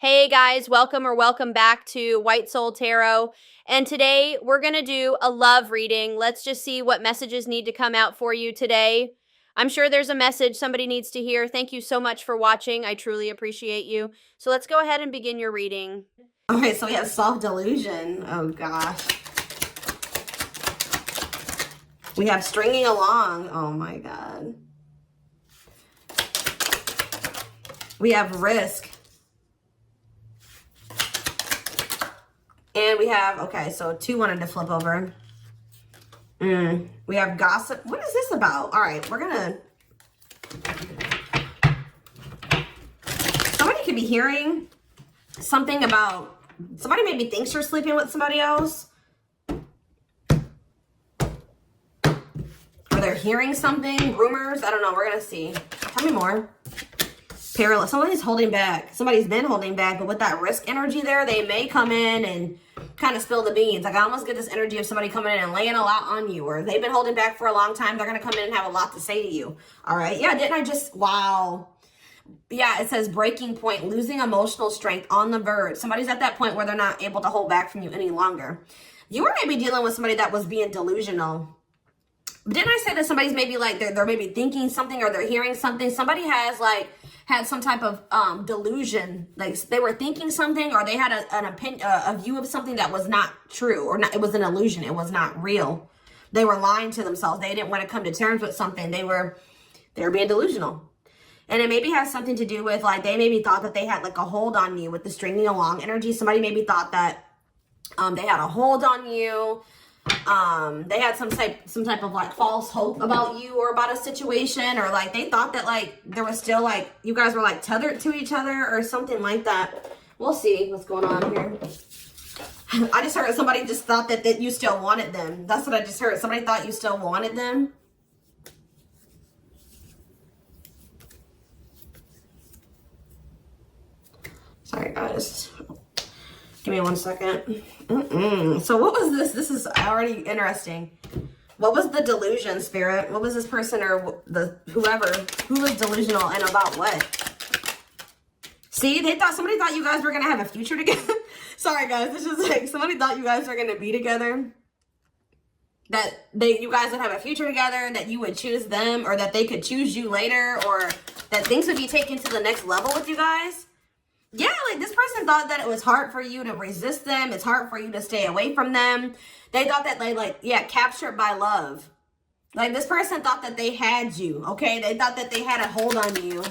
Hey guys, welcome back to White Soul Tarot. And today we're going to do a love reading. Let's just see what messages need to come out for you today. I'm sure there's a message somebody needs to hear. Thank you so much for watching. I truly appreciate you. So let's go ahead and begin your reading. Okay, so we have self-delusion. Oh gosh. We have stringing along. Oh my God. We have risk. And we have, okay, so two wanted to flip over. We have gossip. What is this about? All right, we're gonna. Somebody could be hearing something about, somebody maybe thinks you're sleeping with somebody else. Or they're hearing something, rumors. I don't know, we're gonna see. Tell me more. Perilous. Somebody's holding back. Somebody's been holding back, but with that risk energy there, they may come in and kind of spill the beans. Like I almost get this energy of somebody coming in and laying a lot on you, or they've been holding back for a long time. They're going to come in and have a lot to say to you. All right. Yeah. Didn't I just, wow. Yeah. It says breaking point, losing emotional strength, on the verge. Somebody's at that point where they're not able to hold back from you any longer. You were maybe dealing with somebody that was being delusional. Didn't I say that somebody's maybe like, they're maybe thinking something or they're hearing something? Somebody has like, had some type of delusion, like they were thinking something, or they had an opinion, a view of something that was not true, or not, it was an illusion, it was not real. They were lying to themselves. They didn't want to come to terms with something. They were being delusional. And it maybe has something to do with, like, they maybe thought that they had like a hold on you with the stringing along energy. Somebody maybe thought that they had a hold on you. They had some type of like false hope about you or about a situation, or like they thought that like there was still like you guys were like tethered to each other or something like that. We'll see what's going on here. I just heard somebody just thought that you still wanted them. That's what I just heard. Somebody thought you still wanted them. Sorry guys. Give me 1 second. So what was this? This is already interesting. What was the delusion, Spirit? What was this person or whoever who was delusional and about what? See, somebody thought you guys were gonna have a future together. Sorry guys, it's just like somebody thought you guys were gonna be together. That you guys would have a future together, that you would choose them, or that they could choose you later, or that things would be taken to the next level with you guys. Yeah, like this person thought that it was hard for you to resist them. It's hard for you to stay away from them. They thought that captured by love. Like this person thought that they had you, okay? They thought that they had a hold on you.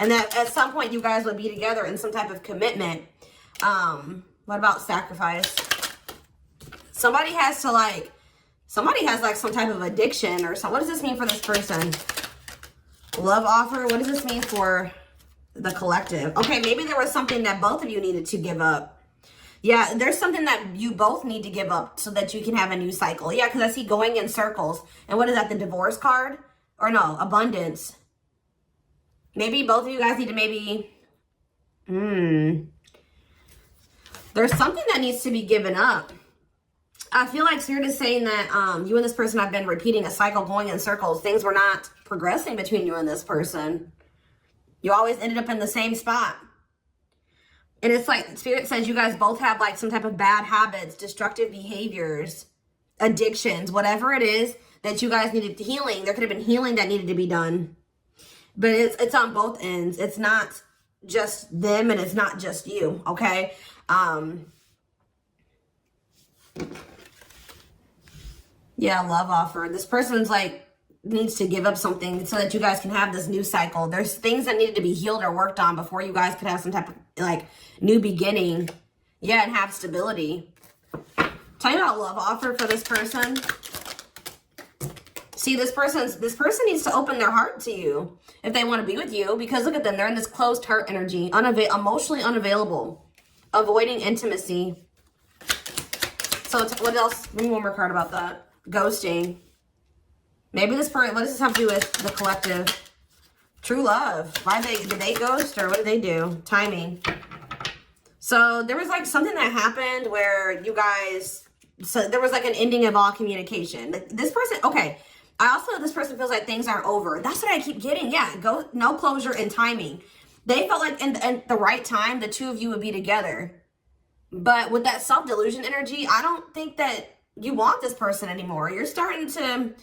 And that at some point you guys would be together in some type of commitment. What about sacrifice? Somebody has like some type of addiction or something. What does this mean for this person? Love offer, what does this mean for the collective? Okay, maybe there was something that both of you needed to give up. Yeah, there's something that you both need to give up so that you can have a new cycle. Yeah, because I see going in circles. And what is that, the divorce card? Or no, abundance. Maybe both of you guys need to maybe... There's something that needs to be given up. I feel like Spirit is saying that you and this person have been repeating a cycle, going in circles. Things were not progressing between you and this person. You always ended up in the same spot. And it's like Spirit says you guys both have like some type of bad habits, destructive behaviors, addictions, whatever it is that you guys needed healing. There could have been healing that needed to be done. But it's on both ends. It's not just them and it's not just you, okay? Yeah, love offer. This person's like needs to give up something so that you guys can have this new cycle. There's things that needed to be healed or worked on before you guys could have some type of like new beginning. Yeah, and have stability. Tell me about love offer for this person. See, this person needs to open their heart to you if they want to be with you, because look at them. They're in this closed heart energy, emotionally unavailable, avoiding intimacy. So what else? Give me one more card about that. Ghosting. Maybe this person, what does this have to do with the collective? True love. Did they ghost or what did they do? Timing. So there was like something that happened where you guys, so there was like an ending of all communication. Like this person, okay. I also, this person feels like things aren't over. That's what I keep getting. Yeah, no closure and timing. They felt like in the right time, the two of you would be together. But with that self-delusion energy, I don't think that you want this person anymore. You're starting to,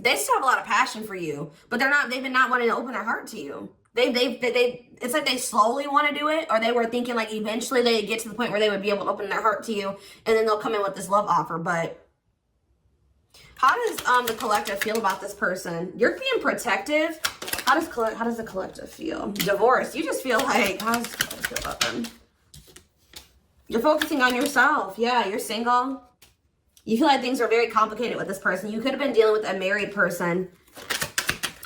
they still have a lot of passion for you, but they've been not wanting to open their heart to you. It's like they slowly want to do it, or they were thinking like eventually they'd get to the point where they would be able to open their heart to you, and then they'll come in with this love offer. But how does the collective feel about this person? You're being protective. How does the collective feel? Divorce. You just feel like, how does the collective feel about them? You're focusing on yourself. Yeah, you're single. You feel like things are very complicated with this person. You could have been dealing with a married person.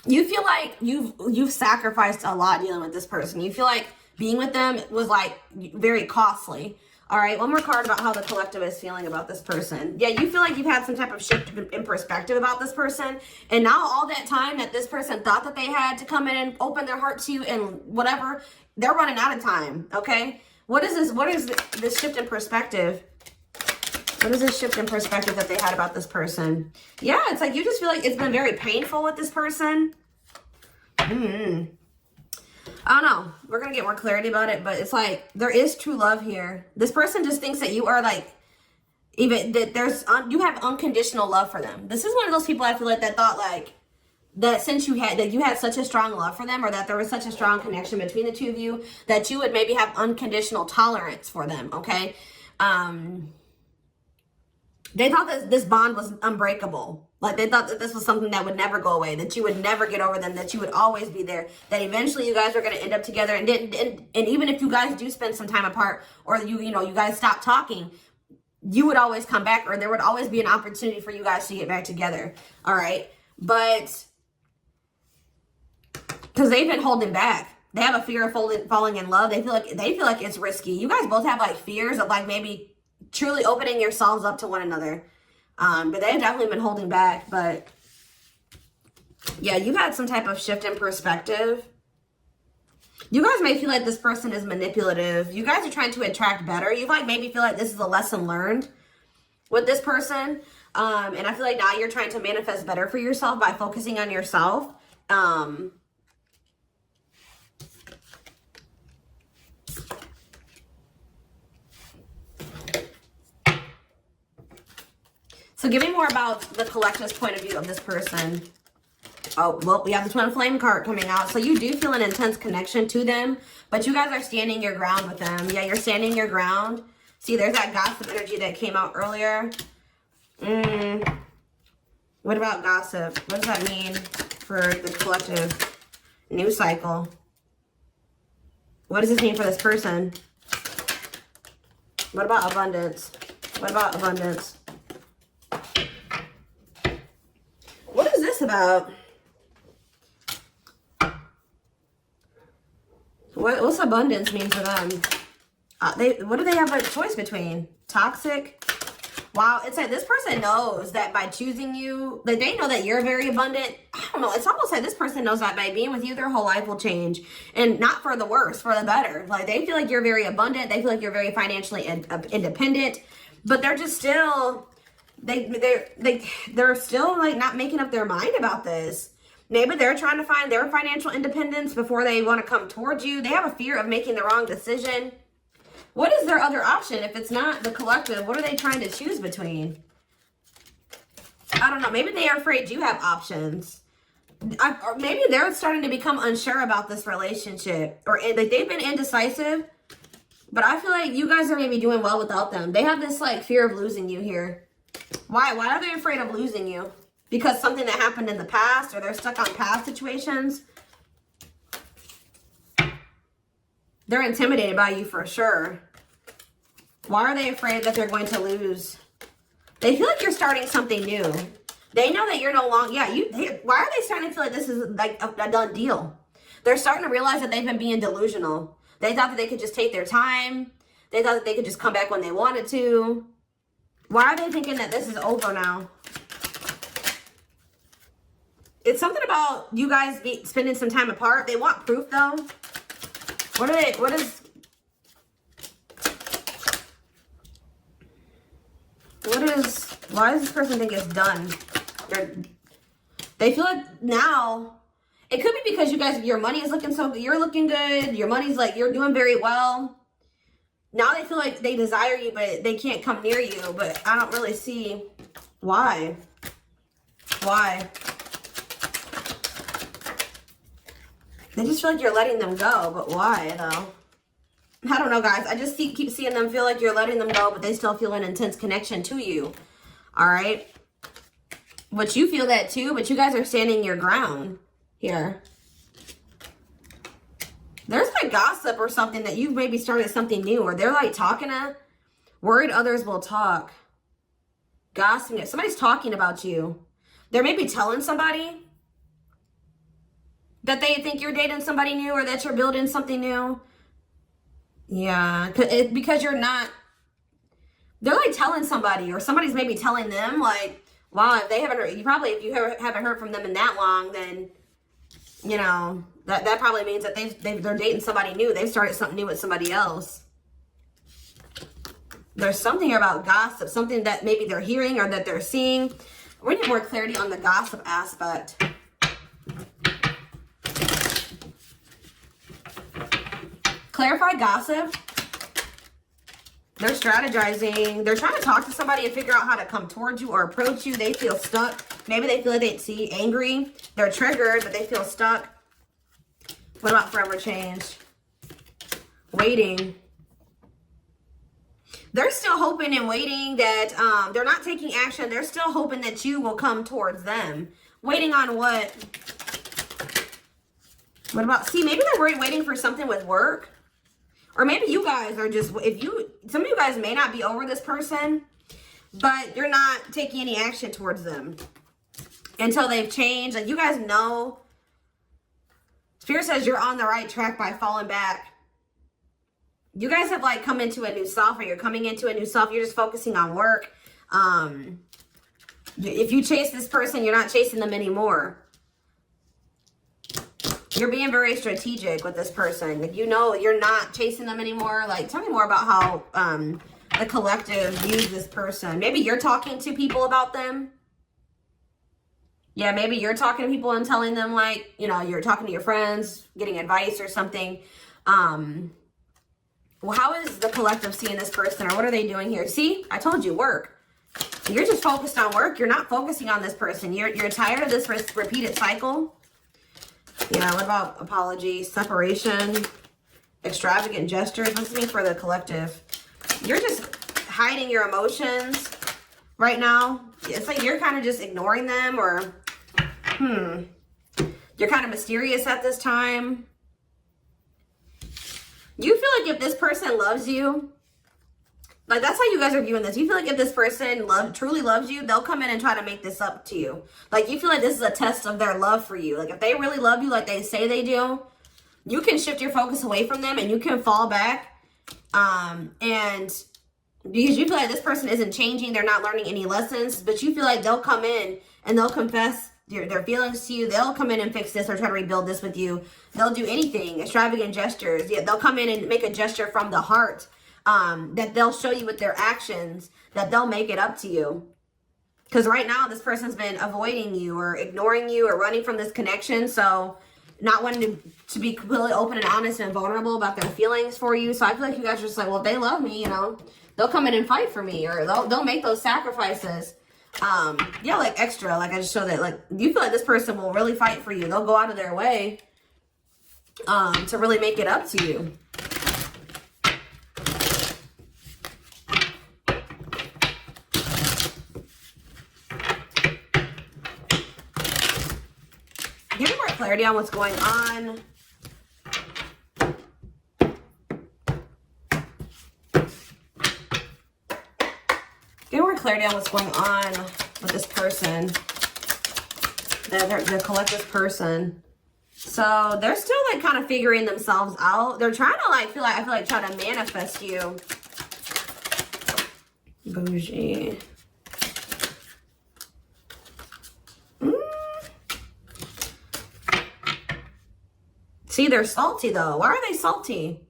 You feel like you've sacrificed a lot dealing with this person. You feel like being with them was like very costly. All right, one more card about how the collective is feeling about this person. Yeah, you feel like you've had some type of shift in perspective about this person. And now all that time that this person thought that they had to come in and open their heart to you and whatever, they're running out of time, okay? What is this? What is this shift in perspective? What is this shift in perspective that they had about this person? Yeah, it's like you just feel like it's been very painful with this person. I don't know. We're going to get more clarity about it, but it's like there is true love here. This person just thinks that you are like, even that you have unconditional love for them. This is one of those people I feel like that thought like, that since you had such a strong love for them, or that there was such a strong connection between the two of you, that you would maybe have unconditional tolerance for them, okay? They thought that this bond was unbreakable. Like they thought that this was something that would never go away, that you would never get over them, that you would always be there, that eventually you guys are going to end up together. And even if you guys do spend some time apart, or you guys stop talking, you would always come back, or there would always be an opportunity for you guys to get back together. All right. But because they've been holding back. They have a fear of falling in love. They feel like it's risky. You guys both have like fears of like maybe truly opening yourselves up to one another. But they've definitely been holding back. But yeah, you've had some type of shift in perspective. You guys may feel like this person is manipulative. You guys are trying to attract better. You like maybe feel like this is a lesson learned with this person. And I feel like now you're trying to manifest better for yourself by focusing on yourself. So give me more about the collective's point of view of this person. Oh, well, we have the Twin of Flame card coming out. So you do feel an intense connection to them, but you guys are standing your ground with them. Yeah, you're standing your ground. See, there's that gossip energy that came out earlier. What about gossip? What does that mean for the collective? New cycle. What does this mean for this person? What about abundance? What about abundance? What is this about? What's abundance mean for them? What do they have a choice between? Toxic? Wow, it's like this person knows that by choosing you, like they know that you're very abundant. I don't know. It's almost like this person knows that by being with you, their whole life will change, and not for the worse, for the better. Like they feel like you're very abundant. They feel like you're very financially independent, but they're just still, they're still like not making up their mind about this. Maybe they're trying to find their financial independence before they want to come towards you. They have a fear of making the wrong decision. What is their other option if it's not the collective? What are they trying to choose between? I don't know. Maybe they are afraid you have options. Or maybe they're starting to become unsure about this relationship. Or like they've been indecisive. But I feel like you guys are maybe doing well without them. They have this like fear of losing you here. Why? Why are they afraid of losing you? Because something that happened in the past, or they're stuck on past situations? They're intimidated by you for sure. Why are they afraid that they're going to lose? They feel like you're starting something new. They know that you're no longer, why are they starting to feel like this is like a done deal? They're starting to realize that they've been being delusional. They thought that they could just take their time. They thought that they could just come back when they wanted to. Why are they thinking that this is over now? It's something about you guys spending some time apart. They want proof though. Why does this person think it's done? They feel like now, It could be because you guys, your money is looking so good. You're looking good. Your money's like, you're doing very well. Now they feel like they desire you, but they can't come near you. But I don't really see why. Why? They just feel like you're letting them go, but why though? I don't know, guys. I just keep seeing them feel like you're letting them go, but they still feel an intense connection to you. All right? But you feel that too, but you guys are standing your ground here. There's like gossip or something that you've maybe started something new, or they're like talking to, worried others will talk. Gossiping. Somebody's talking about you. They're maybe telling somebody that they think you're dating somebody new or that you're building something new. Yeah, because you're not, they're like telling somebody, or somebody's maybe telling them like, wow, if they haven't heard, if you haven't heard from them in that long, then, you know, that probably means that they're dating somebody new. They've started something new with somebody else. There's something here about gossip, something that maybe they're hearing or that they're seeing. We need more clarity on the gossip aspect. Clarify gossip. They're strategizing. They're trying to talk to somebody and figure out how to come towards you or approach you. They feel stuck. Maybe they feel like they see angry. They're triggered, but they feel stuck. What about forever change? Waiting. They're still hoping and waiting that they're not taking action. They're still hoping that you will come towards them. Waiting on what? What about, see, maybe they're waiting for something with work. Or maybe you guys are just, some of you guys may not be over this person, but you're not taking any action towards them until they've changed. Like, you guys know, Spirit says you're on the right track by falling back. You guys have like come into a new self, or you're coming into a new self. You're just focusing on work. If you chase this person, you're not chasing them anymore. You're being very strategic with this person. Like, you know, you're not chasing them anymore. Like, tell me more about how the collective views this person. Maybe you're talking to people about them. Yeah, maybe you're talking to people and telling them, like, you know, you're talking to your friends, getting advice or something. Well, how is the collective seeing this person, or what are they doing here? See, I told you, work. You're just focused on work. You're not focusing on this person. You're tired of this repeated cycle. Yeah, what about apology, separation, extravagant gestures? What's this mean for the collective? You're just hiding your emotions right now. It's like you're kind of just ignoring them, or, you're kind of mysterious at this time. You feel like if this person loves you, like, that's how you guys are viewing this. You feel like if this person truly loves you, they'll come in and try to make this up to you. Like, you feel like this is a test of their love for you. Like, if they really love you like they say they do, you can shift your focus away from them and you can fall back. And because you feel like this person isn't changing, they're not learning any lessons, but you feel like they'll come in and they'll confess their feelings to you. They'll come in and fix this or try to rebuild this with you. They'll do anything, extravagant gestures. Yeah, they'll come in and make a gesture from the heart. That they'll show you with their actions, that they'll make it up to you. Because right now, this person's been avoiding you or ignoring you or running from this connection. So not wanting to be completely open and honest and vulnerable about their feelings for you. So I feel like you guys are just like, well, if they love me, you know, they'll come in and fight for me, or they'll make those sacrifices. Yeah, like extra. Like, I just show that, like, you feel like this person will really fight for you. They'll go out of their way to really make it up to you. Give me more clarity on what's going on. Give more clarity on what's going on with this person, the collective person. So they're still like kind of figuring themselves out. They're trying to like I feel like try to manifest you. Bougie. See, they're salty though. Why are they salty?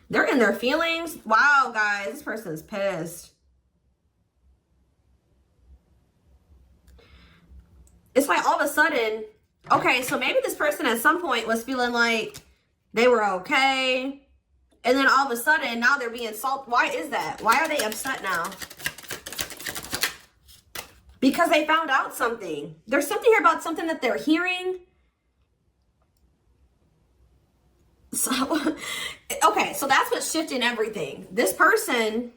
They're in their feelings. Wow, guys, this person's pissed. It's like all of a sudden, Okay, so maybe this person at some point was feeling like they were okay. And then all of a sudden, now they're being salty. Why is that? Why are they upset now? Because they found out something. There's something here about something that they're hearing. So, okay, so that's what's shifting everything. This person,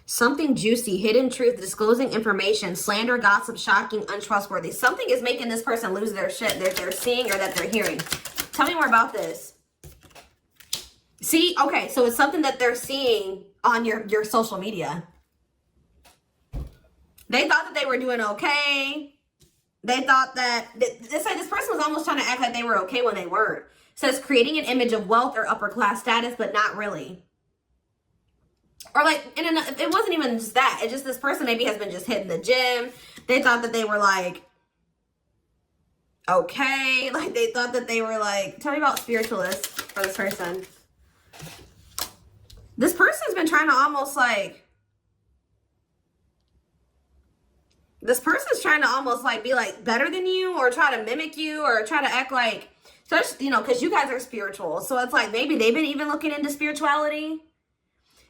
something juicy, hidden truth, disclosing information, slander, gossip, shocking, untrustworthy. Something is making this person lose their shit that they're seeing or that they're hearing. Tell me more about this. See, okay, so it's something that they're seeing on your social media. They thought that they were doing okay. They thought that this person was almost trying to act like they were okay when they weren't. It says creating an image of wealth or upper class status, but not really. Or like, it wasn't even just that. It's just this person maybe has been just hitting the gym. They thought that they were like, okay. Like they thought that they were like, tell me about spiritualists for this person. This person's been trying to almost like, this person's trying to almost like be like better than you or try to mimic you or try to act like, so you know, because you guys are spiritual. So it's like maybe they've been even looking into spirituality.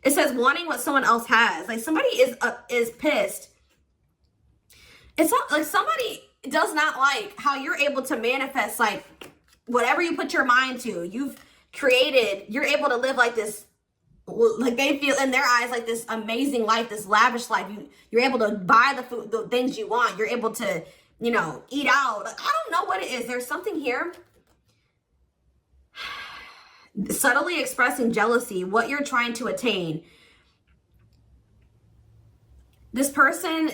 It says wanting what someone else has. Like somebody is pissed. It's not like somebody does not like how you're able to manifest like whatever you put your mind to. You've created, you're able to live like this, like they feel in their eyes like this amazing life, this lavish life. You're able to buy the food, the things you want. You're able to, you know, eat out. Like, I don't know what it is. There's something here. Subtly expressing jealousy, what you're trying to attain. This person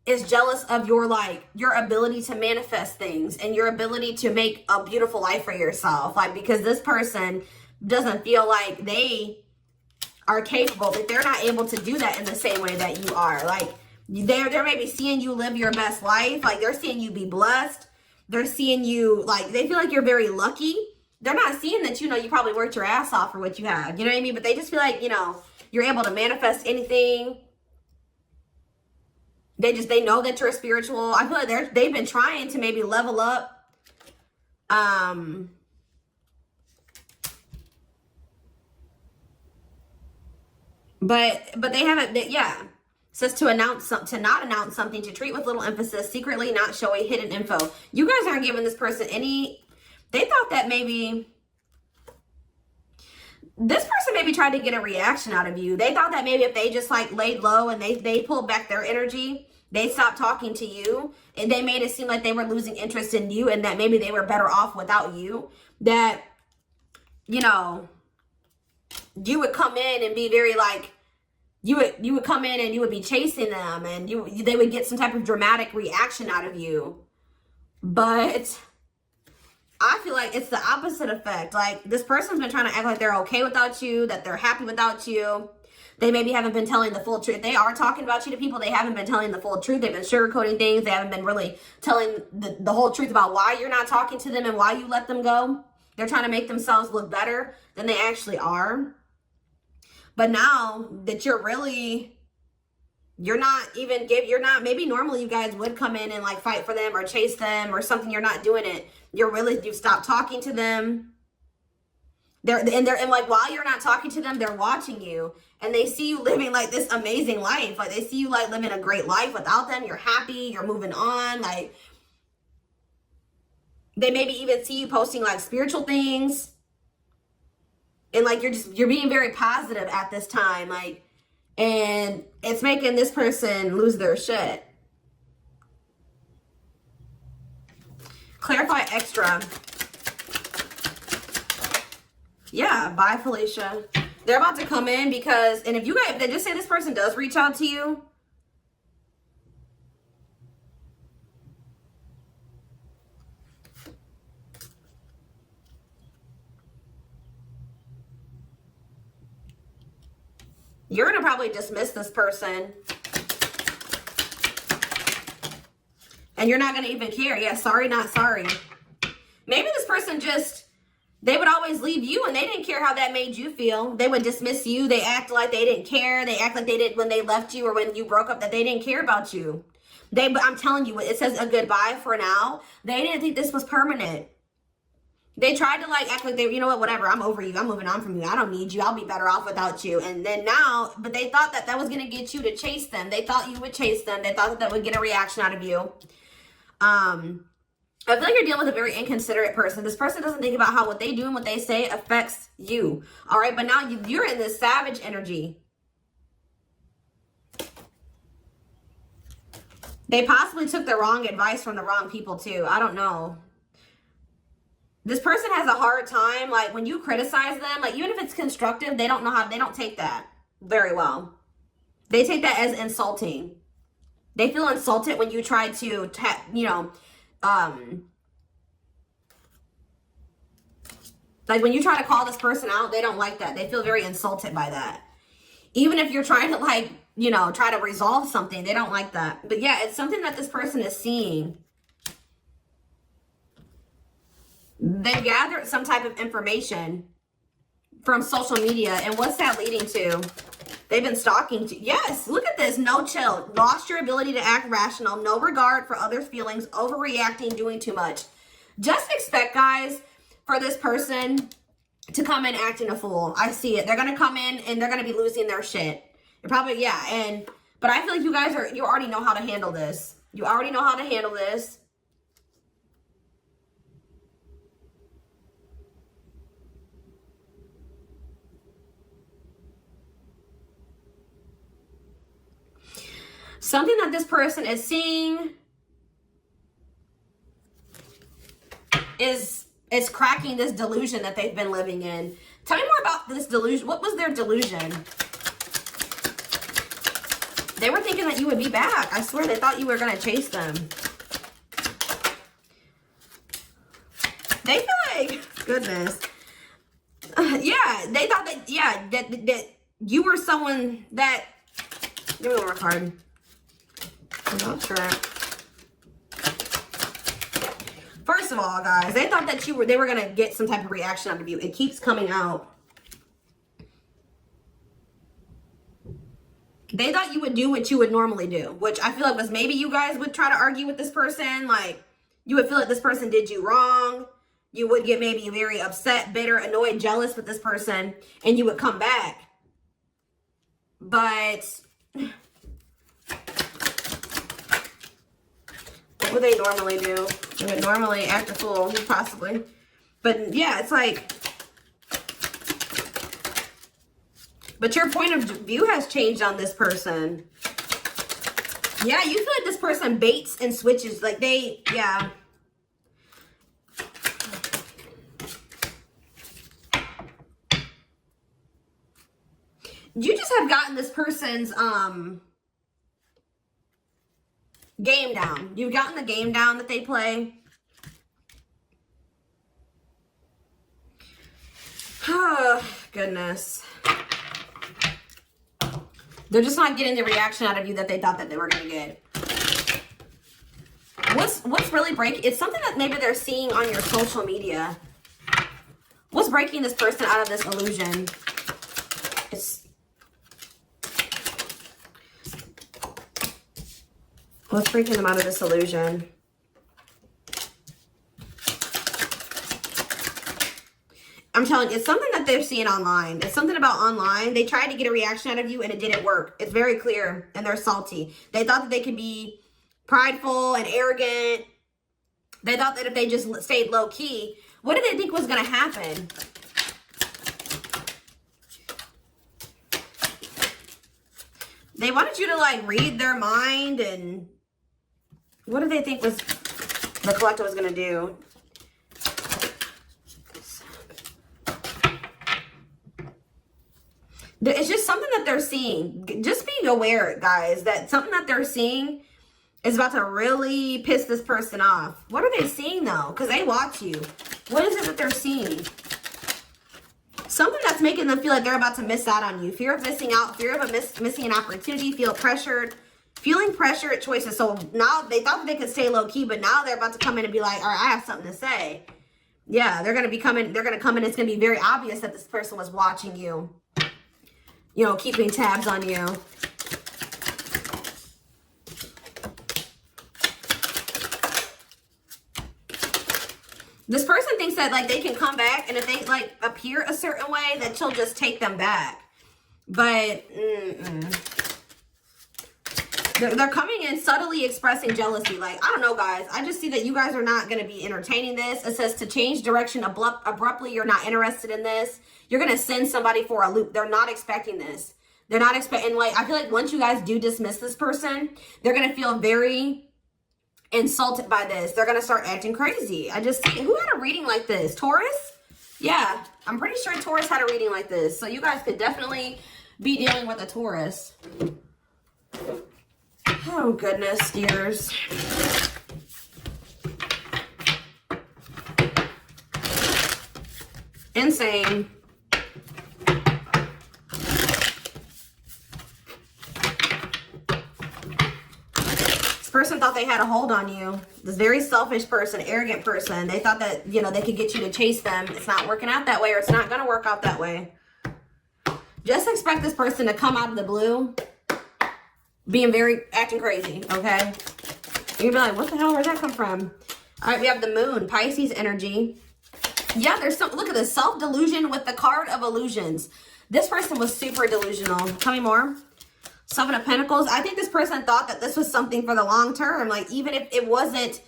is jealous of your like your ability to manifest things and your ability to make a beautiful life for yourself. Like because this person doesn't feel like they are capable, that they're not able to do that in the same way that you are. Like they're maybe seeing you live your best life. Like they're seeing you be blessed. They're seeing you like they feel like you're very lucky. They're not seeing that, you know, you probably worked your ass off for what you have. You know what I mean? But they just feel like, you know, you're able to manifest anything. They know that you're spiritual. I feel like they've been trying to maybe level up. But they haven't, yeah. It says to not announce something, to treat with little emphasis, secretly not showing hidden info. You guys aren't giving this person any. They thought that maybe this person maybe tried to get a reaction out of you. They thought that maybe if they just like laid low and they pulled back their energy, they stopped talking to you and they made it seem like they were losing interest in you and that maybe they were better off without you. That, you know, you would come in and be very like, you would come in and you would be chasing them and they would get some type of dramatic reaction out of you. But I feel like it's the opposite effect. Like this person's been trying to act like they're okay without you, that they're happy without you. They maybe haven't been telling the full truth. They are talking about you to people. They haven't been telling the full truth. They've been sugarcoating things. They haven't been really telling the whole truth about why you're not talking to them and why you let them go. They're trying to make themselves look better than they actually are. But now that you're not, maybe normally you guys would come in and like fight for them or chase them or something. You're not doing it. You've stopped talking to them. And like while you're not talking to them, they're watching you and they see you living like this amazing life. Like they see you like living a great life without them. You're happy, you're moving on. Like they maybe even see you posting like spiritual things. And like you're being very positive at this time. Like, and it's making this person lose their shit. Clarify extra. Yeah, bye, Felicia. They're about to come in because, and if you guys, they just say this person does reach out to you. You're going to probably dismiss this person. And you're not going to even care. Yeah, sorry, not sorry. Maybe this person just, They would always leave you, and they didn't care how that made you feel. They would dismiss you. They act like they didn't care. They act like they did when they left you or when you broke up, that they didn't care about you. But I'm telling you, it says a goodbye for now. They didn't think this was permanent. They tried to like act like they, you know what, whatever, I'm over you. I'm moving on from you. I don't need you. I'll be better off without you. And then now, but they thought that that was going to get you to chase them. They thought you would chase them. They thought that that would get a reaction out of you. I feel like you're dealing with a very inconsiderate person. This person doesn't think about how what they do and what they say affects you. All right, but now you're in this savage energy. They possibly took the wrong advice from the wrong people too. I don't know. This person has a hard time, like when you criticize them, like even if it's constructive, they don't know how, they don't take that very well. They take that as insulting. They feel insulted when you try to, you know, like when you try to call this person out, they don't like that. They feel very insulted by that. Even if you're trying to like, you know, try to resolve something, they don't like that. But yeah, it's something that this person is seeing. They gathered some type of information from social media. And what's that leading to? They've been stalking. Yes, look at this. No chill. Lost your ability to act rational. No regard for others' feelings. Overreacting. Doing too much. Just expect, guys, for this person to come in acting a fool. I see it. They're going to come in and they're going to be losing their shit. You're probably, yeah. But I feel like you guys you already know how to handle this. You already know how to handle this. Something that this person is seeing is cracking this delusion that they've been living in. Tell me more about this delusion. What was their delusion? They were thinking that you would be back. I swear they thought you were going to chase them. They feel like, goodness. Yeah, they thought that, yeah, that you were someone that, give me one more card. I'm not sure. First of all, guys, they thought that they were going to get some type of reaction out of you. It keeps coming out. They thought you would do what you would normally do, which I feel like was maybe you guys would try to argue with this person. Like, you would feel like this person did you wrong. You would get maybe very upset, bitter, annoyed, jealous with this person, and you would come back. But what would they normally do? They would normally act a fool, possibly. But yeah, it's like, but your point of view has changed on this person. Yeah, you feel like this person baits and switches. Like they, yeah. You just have gotten this person's game down. You've gotten the game down that they play. Oh, goodness. They're just not getting the reaction out of you that they thought that they were going to get. What's really breaking? It's something that maybe they're seeing on your social media. What's breaking this person out of this illusion? What's breaking them out of this illusion? I'm telling you, it's something that they've seen online. It's something about online. They tried to get a reaction out of you and it didn't work. It's very clear and they're salty. They thought that they could be prideful and arrogant. They thought that if they just stayed low key, what did they think was going to happen? They wanted you to like read their mind, and what did they think was the collective was going to do? It's just something that they're seeing. Just be aware, guys, that something that they're seeing is about to really piss this person off. What are they seeing, though? Because they watch you. What is it that they're seeing? Something that's making them feel like they're about to miss out on you. Fear of missing out. Fear of missing an opportunity. Feeling pressure at choices. So now they thought that they could stay low-key, but now they're about to come in and be like, all right, I have something to say. Yeah, they're going to be coming. They're going to come in. It's going to be very obvious that this person was watching you. You know, keeping tabs on you. This person thinks that, like, they can come back, and if they, like, appear a certain way, that she'll just take them back. But, They're coming in subtly expressing jealousy. Like, I don't know, guys. I just see that you guys are not going to be entertaining this. It says to change direction abruptly. You're not interested in this. You're going to send somebody for a loop. They're not expecting this. They're not expecting, like, I feel like once you guys do dismiss this person, they're going to feel very insulted by this. They're going to start acting crazy. I just see, who had a reading like this? Taurus? Yeah, I'm pretty sure Taurus had a reading like this. So you guys could definitely be dealing with a Taurus. Oh, goodness, dears. Insane. This person thought they had a hold on you. This very selfish person, arrogant person. They thought that, you know, they could get you to chase them. It's not working out that way, or it's not going to work out that way. Just expect this person to come out of the blue being acting crazy, okay? You're gonna be like, what the hell, where'd that come from? All right, we have the moon, Pisces energy. Yeah, there's some, look at this, self-delusion with the card of illusions. This person was super delusional. Tell me more. Seven of Pentacles. I think this person thought that this was something for the long term. Like, even if it wasn't,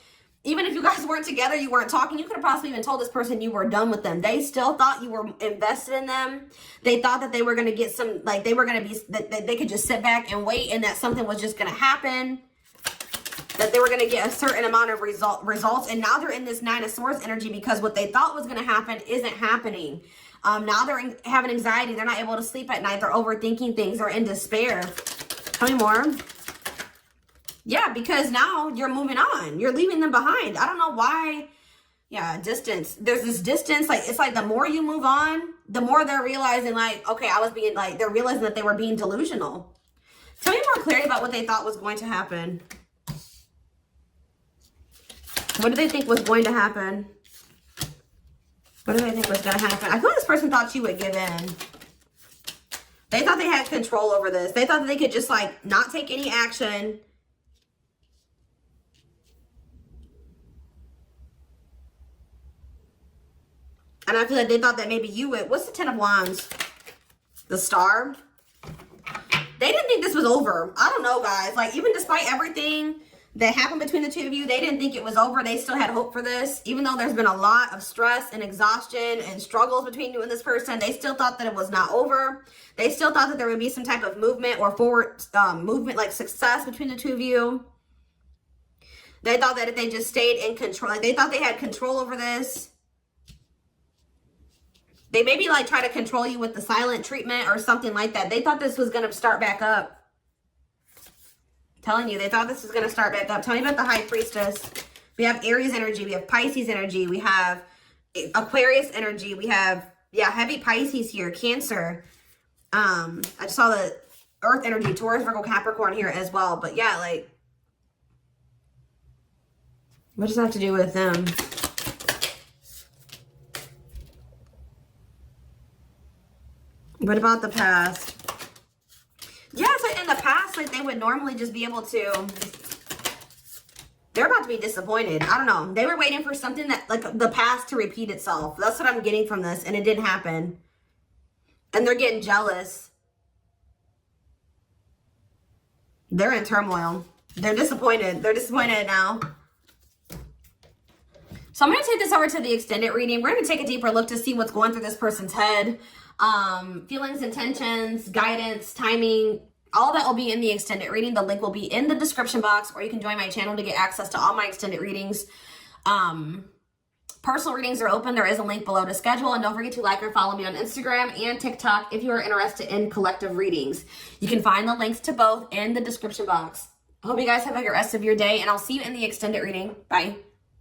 even if you guys weren't together, you weren't talking, you could have possibly even told this person you were done with them. They still thought you were invested in them. They thought that they were going to get some, like, they were going to be, that they could just sit back and wait, and that something was just going to happen. That they were going to get a certain amount of results. And now they're in this Nine of Swords energy because what they thought was going to happen isn't happening. Now they're having anxiety. They're not able to sleep at night. They're overthinking things. They're in despair. Tell me more. Yeah, because now you're moving on. You're leaving them behind. I don't know why. Yeah, distance. There's this distance. Like, it's like the more you move on, the more they're realizing, like, okay, I was being, like, they're realizing that they were being delusional. Tell me more clarity about what they thought was going to happen. What do they think was going to happen? What do they think was going to happen? I feel like this person thought you would give in. They thought they had control over this. They thought that they could just, like, not take any action. And I feel like they thought that maybe you would. What's the Ten of Wands? The Star. They didn't think this was over. I don't know, guys. Like, even despite everything that happened between the two of you, they didn't think it was over. They still had hope for this. Even though there's been a lot of stress and exhaustion and struggles between you and this person, they still thought that it was not over. They still thought that there would be some type of movement or forward movement, like success between the two of you. They thought that if they just stayed in control, like they thought they had control over this. They maybe like try to control you with the silent treatment or something like that. They thought this was going to start back up. Telling you, they thought this was going to start back up. Tell me about the High Priestess. We have Aries energy. We have Pisces energy. We have Aquarius energy. We have, yeah, heavy Pisces here. Cancer. I just saw the Earth energy. Taurus, Virgo, Capricorn here as well. But yeah, like, what does that have to do with them? What about the past? Yeah, so in the past, like, they would normally just be able to, they're about to be disappointed. I don't know. They were waiting for something that, like, the past to repeat itself. That's what I'm getting from this, and it didn't happen. And they're getting jealous. They're in turmoil. They're disappointed. They're disappointed now. So I'm going to take this over to the extended reading. We're going to take a deeper look to see what's going through this person's head. Feelings, intentions, guidance, timing, all that will be in the extended reading. The link will be in the description box, or you can join my channel to get access to all my extended readings. Personal readings are open. There is a link below to schedule, and don't forget to like or follow me on Instagram and TikTok if you are interested in collective readings. You can find the links to both in the description box. I hope you guys have a good rest of your day, and I'll see you in the extended reading. Bye.